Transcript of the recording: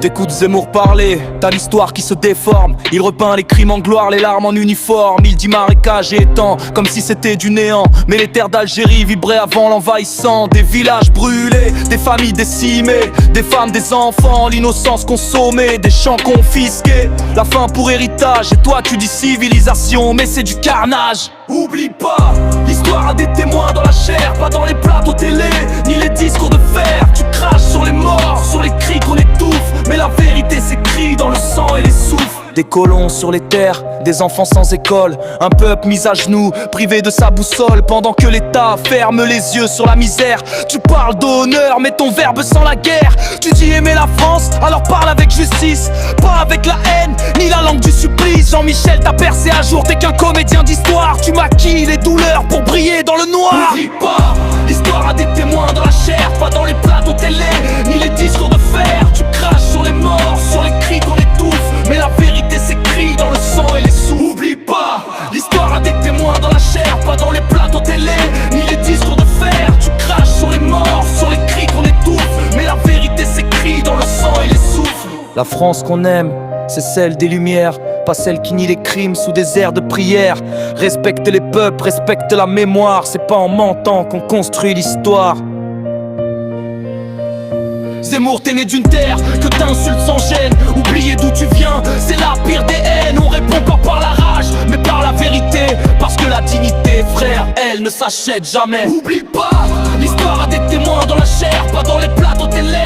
T'écoutes Zemmour parler, t'as l'histoire qui se déforme. Il repeint les crimes en gloire, les larmes en uniforme. Il dit marécage et étang, comme si c'était du néant. Mais les terres d'Algérie vibraient avant l'envahissant. Des villages brûlés, des familles décimées, des femmes, des enfants, l'innocence consommée, des champs confisqués. La faim pour héritage, et toi tu dis civilisation, mais c'est du carnage. Oublie pas, l'histoire a des témoins dans la chair, pas dans les plateaux télé, ni les discours de fer. Tu craches sur les morts, sur les cris qu'on étouffe, mais la vérité s'écrit dans le sang et les souffles. Des colons sur les terres, des enfants sans école, un peuple mis à genoux, privé de sa boussole, pendant que l'État ferme les yeux sur la misère. Tu parles d'honneur, mais ton verbe sent la guerre. Tu dis aimer la France, alors parle avec justice, pas avec la haine, ni la langue du supplice. Jean-Michel t'a percé à jour, t'es qu'un comédien d'histoire. Tu maquilles les douleurs pour briller dans le noir. N'oublie pas, l'histoire a des témoins dans la chair, pas dans les plateaux télé, ni les discours de fer. Tu craches sur les morts, sur les cris qu'on étouffe, mais la vérité s'écrit dans le sang et les sous. Oublie pas, l'histoire a des témoins dans la chair, pas dans les plateaux télé, ni les discours de fer. Tu craches sur les morts, sur les cris qu'on étouffe, mais la vérité s'écrit dans le sang et les souffles. La France qu'on aime, c'est celle des lumières, pas celle qui nie les crimes sous des airs de prière. Respecte les peuples, respecte la mémoire, c'est pas en mentant qu'on construit l'histoire. Zemmour, t'es né d'une terre que t'insultes sans gêne. Oublier d'où tu viens, c'est la pire des haines. On répond pas par la rage, mais par la vérité, parce que la dignité, frère, elle ne s'achète jamais. Oublie pas, l'histoire a des témoins dans la chair, pas dans les plateaux télé,